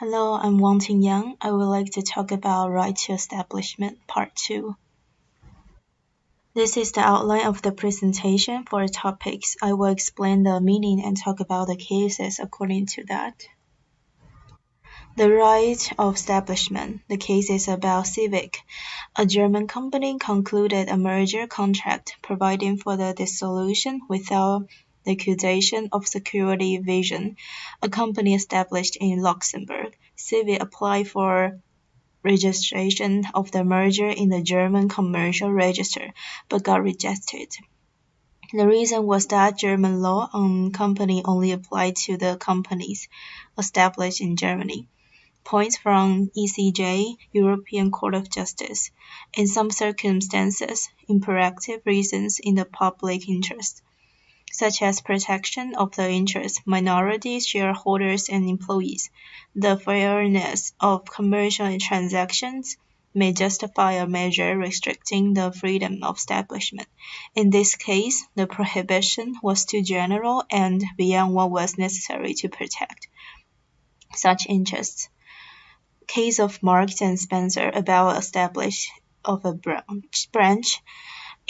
Hello, I'm Wang Yang. I would like to talk about Right to Establishment Part 2. This is the outline of the presentation for topics. I will explain the meaning and talk about the cases according to that. The right of establishment. The case is about Civic. A German company concluded a merger contract providing for the dissolution without liquidation of security vision. A company established in Luxembourg. Civic applied for registration of the merger in the German Commercial Register, but got rejected. The reason was that German law on company only applied to the companies established in Germany. Points from ECJ, European Court of Justice. In some circumstances, imperative reasons in the public interest, such as protection of the interests, minority shareholders and employees, the fairness of commercial transactions may justify a measure restricting the freedom of establishment. In this case, the prohibition was too general and beyond what was necessary to protect such interests. Case of Marks and Spencer about establishment of a branch,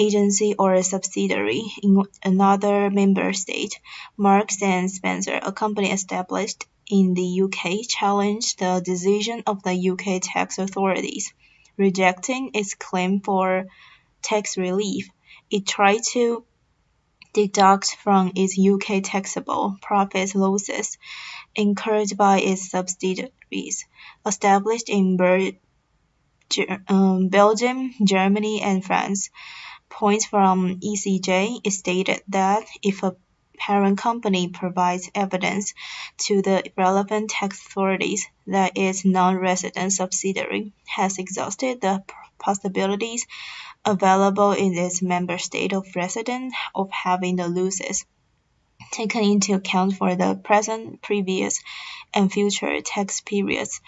agency or a subsidiary in another member state. Marks and Spencer, a company established in the UK, challenged the decision of the UK tax authorities, rejecting its claim for tax relief. It tried to deduct from its UK taxable profit losses incurred by its subsidiaries established in Belgium, Germany, and France. Points from ECJ stated that if a parent company provides evidence to the relevant tax authorities that its non-resident subsidiary has exhausted the possibilities available in its member state of residence of having the losses taken into account for the present, previous, and future tax periods,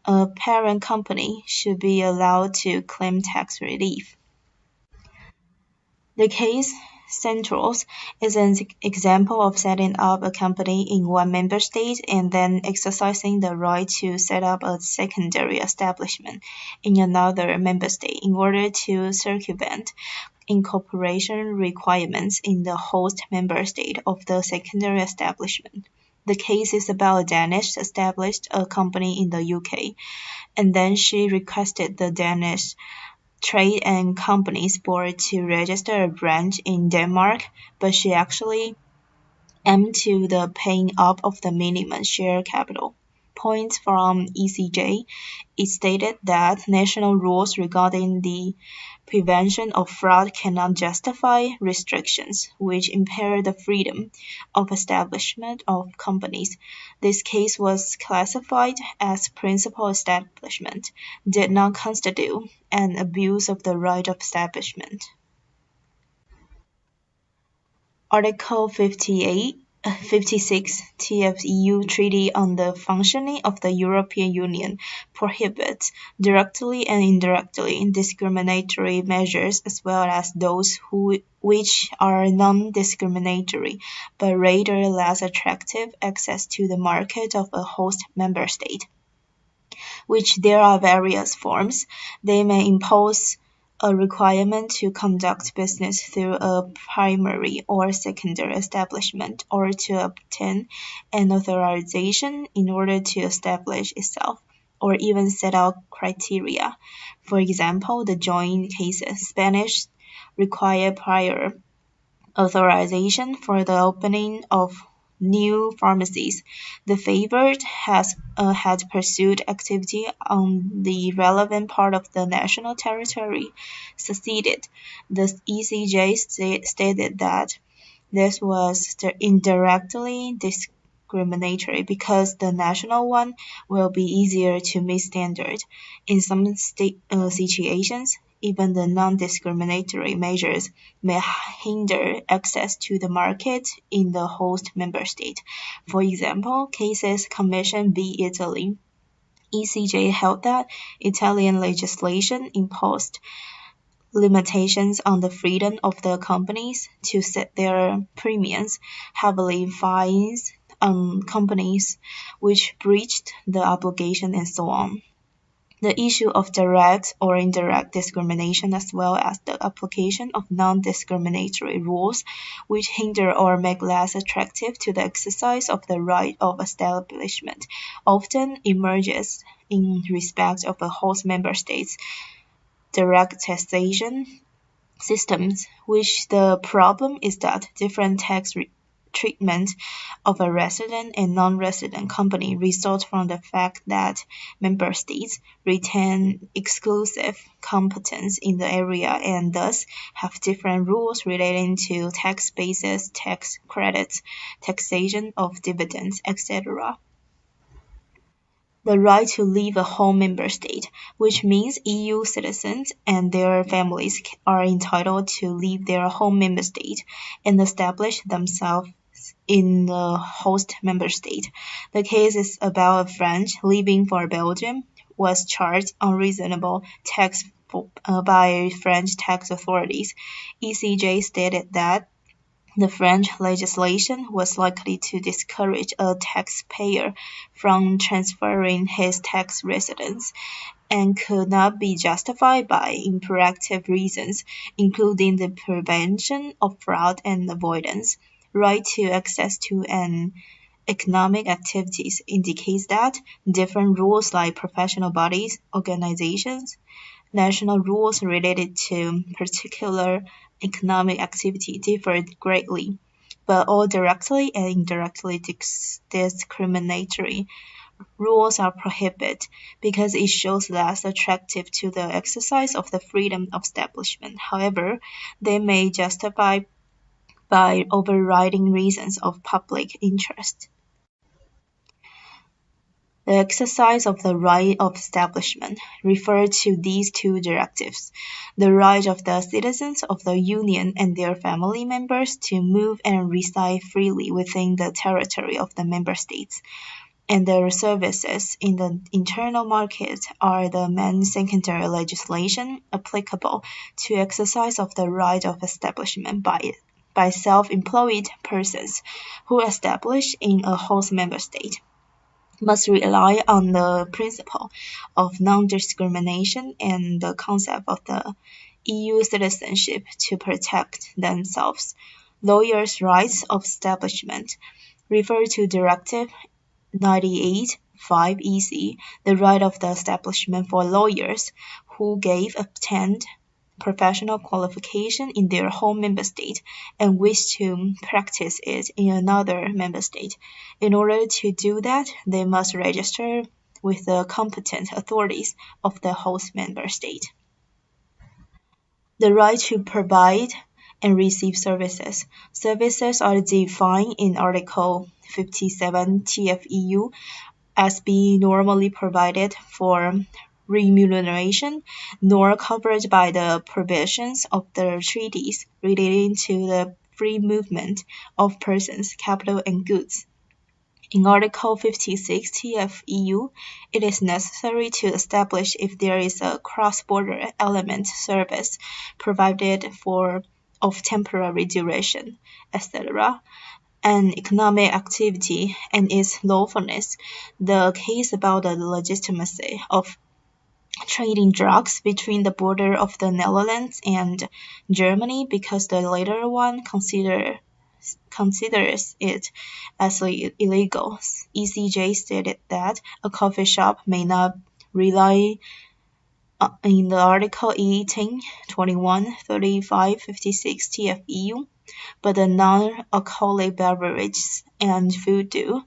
a parent company should be allowed to claim tax relief. The case Centrals is an example of setting up a company in one member state and then exercising the right to set up a secondary establishment in another member state in order to circumvent incorporation requirements in the host member state of the secondary establishment. The case is about a Danish established a company in the UK, and then she requested the Danish Trade and Companies Board to register a branch in Denmark, but she actually aimed to the paying up of the minimum share capital. Points from ECJ, it stated that national rules regarding the prevention of fraud cannot justify restrictions which impair the freedom of establishment of companies. This case was classified as principal establishment, did not constitute an abuse of the right of establishment. Article 56 TFEU Treaty on the Functioning of the European Union prohibits, directly and indirectly, discriminatory measures as well as those which are non-discriminatory, but rather less attractive access to the market of a host member state, which there are various forms. They may impose a requirement to conduct business through a primary or secondary establishment or to obtain an authorization in order to establish itself, or even set out criteria. For example, the joint cases Spanish require prior authorization for the opening of new pharmacies. The favored had pursued activity on the relevant part of the national territory, succeeded. The ECJ stated that this was indirectly discriminatory because the national one will be easier to meet standard. In some situations, even the non-discriminatory measures may hinder access to the market in the host member state. For example, cases Commission v. Italy. ECJ held that Italian legislation imposed limitations on the freedom of the companies to set their premiums, heavily fines companies which breached the obligation and so on. The issue of direct or indirect discrimination as well as the application of non-discriminatory rules which hinder or make less attractive to the exercise of the right of establishment often emerges in respect of the host member states' direct taxation systems, which the problem is that different tax treatment of a resident and non-resident company results from the fact that member states retain exclusive competence in the area and thus have different rules relating to tax bases, tax credits, taxation of dividends, etc. The right to leave a home member state, which means EU citizens and their families are entitled to leave their home member state and establish themselves in the host member state. The case is about a French leaving for Belgium was charged unreasonable tax by French tax authorities. ECJ stated that the French legislation was likely to discourage a taxpayer from transferring his tax residence and could not be justified by imperative reasons, including the prevention of fraud and avoidance. Right to access to an economic activities indicates that different rules like professional bodies, organizations, national rules related to particular economic activity differ greatly, but all directly and indirectly discriminatory. Rules are prohibited because it shows less attractive to the exercise of the freedom of establishment. However, they may justify by overriding reasons of public interest. The exercise of the right of establishment referred to these two directives: the right of the citizens of the Union and their family members to move and reside freely within the territory of the member states, and their services in the internal market are the main secondary legislation applicable to exercise of the right of establishment by self-employed persons who establish in a host member state must rely on the principle of non-discrimination and the concept of the EU citizenship to protect themselves. Lawyers' rights of establishment refer to Directive 98/5 EC, the right of the establishment for lawyers who obtained professional qualification in their home member state and wish to practice it in another member state. In order to do that, they must register with the competent authorities of the host member state. The right to provide and receive services. Services are defined in Article 57 TFEU as being normally provided for remuneration, nor covered by the provisions of the treaties relating to the free movement of persons, capital, and goods. In Article 56 TFEU, it is necessary to establish if there is a cross-border element service provided for of temporary duration, etc., an economic activity and its lawfulness. The case about the legitimacy of trading drugs between the border of the Netherlands and Germany because the latter one considers it as illegal. ECJ stated that a coffee shop may not rely in the Article 18, 21, 35, 56 TFEU, but the non-alcoholic beverages and food do.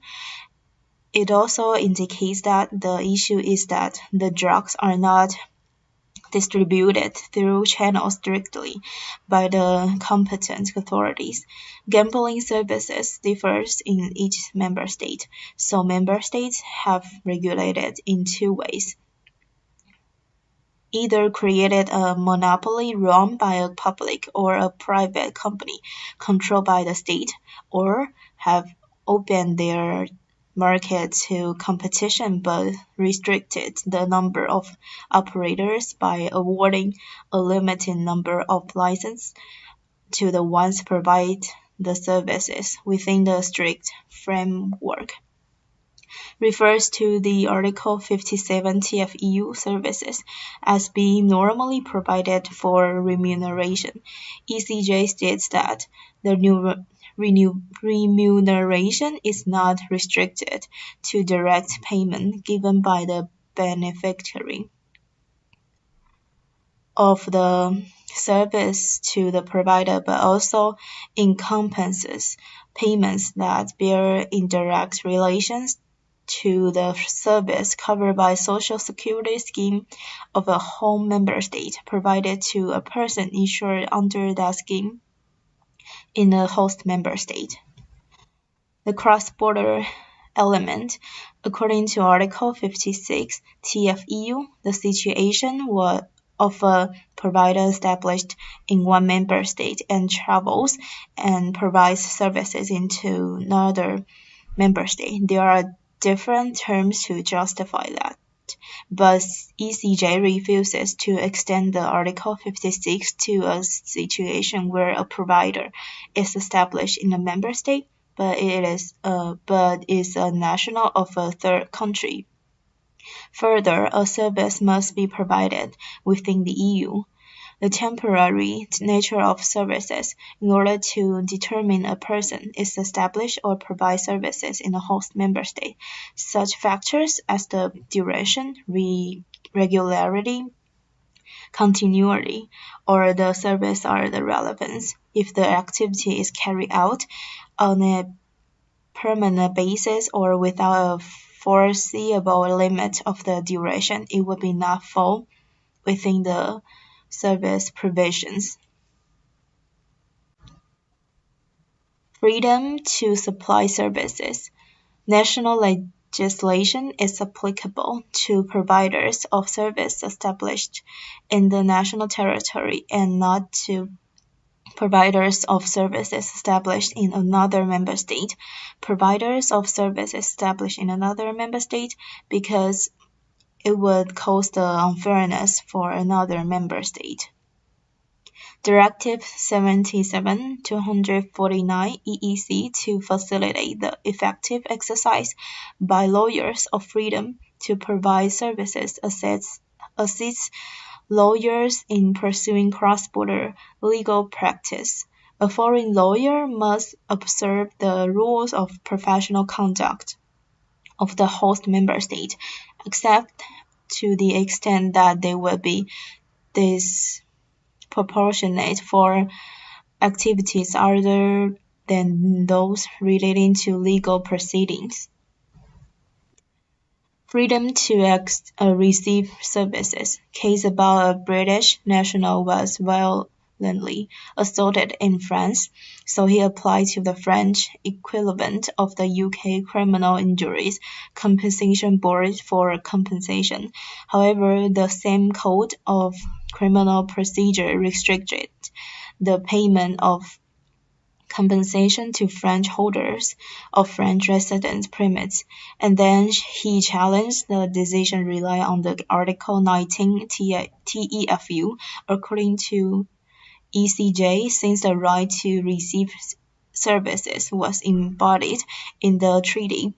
It also indicates that the issue is that the drugs are not distributed through channels directly by the competent authorities. Gambling services differs in each member state, so member states have regulated in two ways. Either created a monopoly run by a public or a private company controlled by the state, or have opened their market to competition but restricted the number of operators by awarding a limited number of licenses to the ones provided the services within the strict framework refers to the Article 57 TFEU services as being normally provided for remuneration. ECJ states that the remuneration is not restricted to direct payment given by the beneficiary of the service to the provider, but also encompasses payments that bear indirect relations to the service covered by Social Security scheme of a home member state provided to a person insured under that scheme in a host member state. The cross-border element. According to Article 56 TFEU, the situation of a provider established in one member state and travels and provides services into another member state. There are different terms to justify that, but ECJ refuses to extend the Article 56 to a situation where a provider is established in a member state but is a national of a third country. Further, a service must be provided within the EU. The temporary nature of services in order to determine a person is established or provides services in a host member state. Such factors as the duration, regularity, continuity, or the service are the relevance. If the activity is carried out on a permanent basis or without a foreseeable limit of the duration, it would not fall within the service provisions. Freedom to supply services. National legislation is applicable to providers of service established in the national territory and not to providers of services established in another member state. Providers of services established in another member state because it would cause the unfairness for another member state. Directive 77/249 EEC to facilitate the effective exercise by lawyers of freedom to provide services assists lawyers in pursuing cross-border legal practice. A foreign lawyer must observe the rules of professional conduct of the host member state, except to the extent that they will be disproportionate for activities other than those relating to legal proceedings. Freedom to receive services. Case about a British national was violently assaulted in France, so he applied to the French equivalent of the UK Criminal Injuries Compensation Board for compensation. However, the same code of criminal procedure restricted the payment of compensation to French holders of French residence permits, and then he challenged the decision relying on the Article 19 TEFU. According to ECJ, since the right to receive services was embodied in the treaty,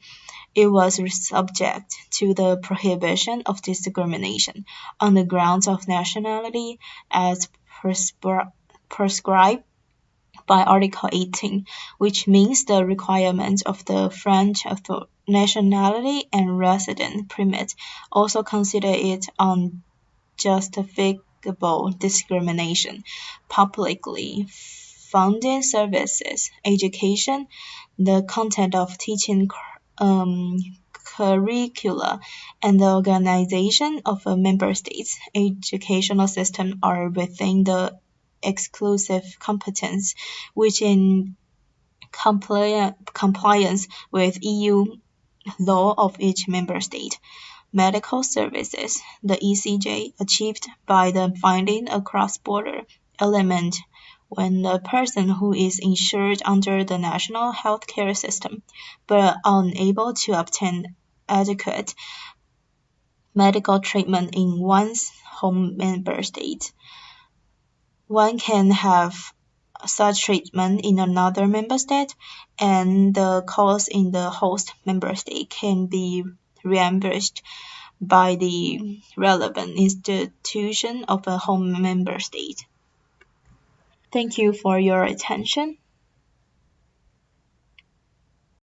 it was subject to the prohibition of discrimination on the grounds of nationality as prescribed by Article 18, which means the requirement of the French nationality and residence permit also consider it unjustifiable discrimination. Publicly funded services, education, the content of teaching curricula, and the organization of a member state's educational system are within the exclusive competence, which in compliance with EU law of each member state. Medical services. The ECJ achieved by the finding a cross-border element when a person who is insured under the national health care system but unable to obtain adequate medical treatment in one's home member state. One can have such treatment in another member state, and the cost in the host member state can be reimbursed by the relevant institution of a home member state. Thank you for your attention.